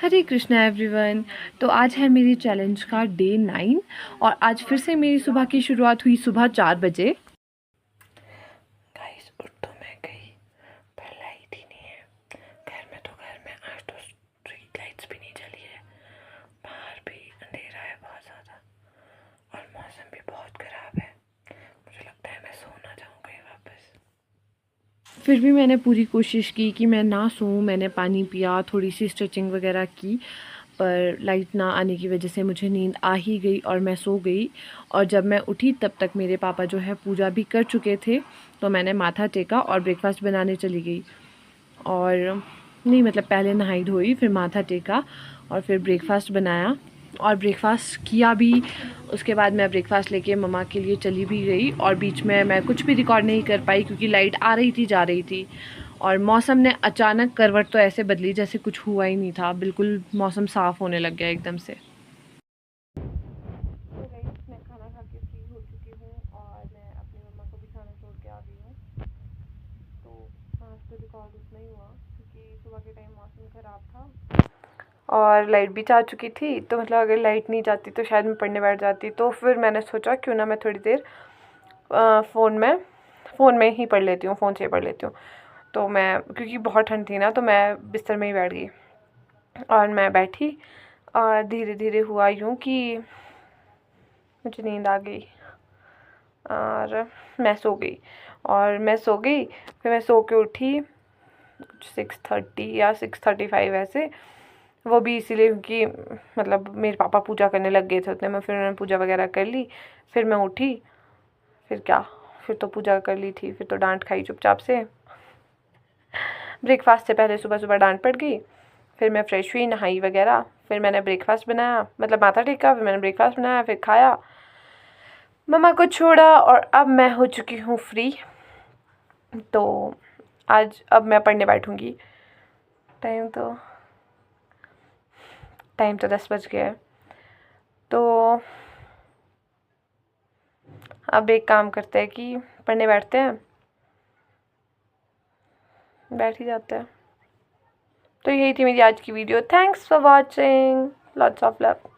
हरे Krishna everyone. तो आज है मेरी चैलेंज का डे 9 और आज फिर से मेरी सुबह की शुरुआत हुई सुबह 4 बजे। गाइस उठ तो मैं गई पर लाइट ही नहीं है घर में आज तो स्ट्रीट लाइट्स भी नहीं जली है। बाहर भी अंधेरा है बहुत ज़्यादा और मौसम भी बहुत ख़राब है। मुझे लगता है मैं सो ना जाऊँ कहीं वापस। फिर भी मैंने पूरी कोशिश की कि मैं ना सोऊं। मैंने पानी पिया, थोड़ी सी स्ट्रेचिंग वगैरह की, पर लाइट ना आने की वजह से मुझे नींद आ ही गई और मैं सो गई। और जब मैं उठी तब तक मेरे पापा जो है पूजा भी कर चुके थे, तो मैंने माथा टेका और ब्रेकफास्ट बनाने चली गई। और नहीं मतलब पहले नहाई धोई, फिर माथा टेका और फिर ब्रेकफास्ट बनाया और ब्रेकफास्ट किया भी। उसके बाद मैं ब्रेकफास्ट लेके मम्मा के लिए चली भी गई और बीच में मैं कुछ भी रिकॉर्ड नहीं कर पाई क्योंकि लाइट आ रही थी जा रही थी और मौसम ने अचानक करवट तो ऐसे बदली जैसे कुछ हुआ ही नहीं था। बिल्कुल मौसम साफ़ होने लग गया एकदम से। तो गाइस मैं खाना खा के फ्री हो चुकी हूँ और मैं अपनी मम्मा को भी खाना छोड़ के आ गई हूँ। तो आज तो रिकॉर्ड उतना ही हुआ क्योंकि सुबह के टाइम मौसम ख़राब था और लाइट भी जा चुकी थी। तो मतलब अगर लाइट नहीं जाती तो शायद मैं पढ़ने बैठ जाती। तो फिर मैंने सोचा क्यों ना मैं थोड़ी देर फ़ोन में ही पढ़ लेती हूँ, फ़ोन से ही पढ़ लेती हूँ। तो मैं क्योंकि बहुत ठंड थी ना तो मैं बिस्तर में ही बैठ गई और मैं बैठी और धीरे धीरे हुआ यूँ कि मुझे नींद आ गई और मैं सो गई। फिर मैं सो के उठी 6:30 या 6:35 ऐसे। वो भी इसीलिए क्योंकि मतलब मेरे पापा पूजा करने लग गए थे उतने में, फिर उन्होंने पूजा वगैरह कर ली। फिर मैं उठी, फिर क्या, फिर तो पूजा कर ली थी, फिर तो डांट खाई चुपचाप से। ब्रेकफास्ट से पहले सुबह सुबह डांट पड़ गई। फिर मैं फ्रेश हुई, नहाई वगैरह, फिर मैंने ब्रेकफास्ट बनाया, मतलब माथा टेका, फिर मैंने ब्रेकफास्ट बनाया, फिर खाया, मम्मा को छोड़ा और अब मैं हो चुकी हूँ फ्री। तो आज अब मैं पढ़ने बैठूँगी। टाइम तो टाइम तो 10 बज गया है। तो अब एक काम करते हैं कि पढ़ने बैठते हैं, बैठ ही जाते हैं। तो यही थी मेरी आज की video. Thanks for watching, lots of love.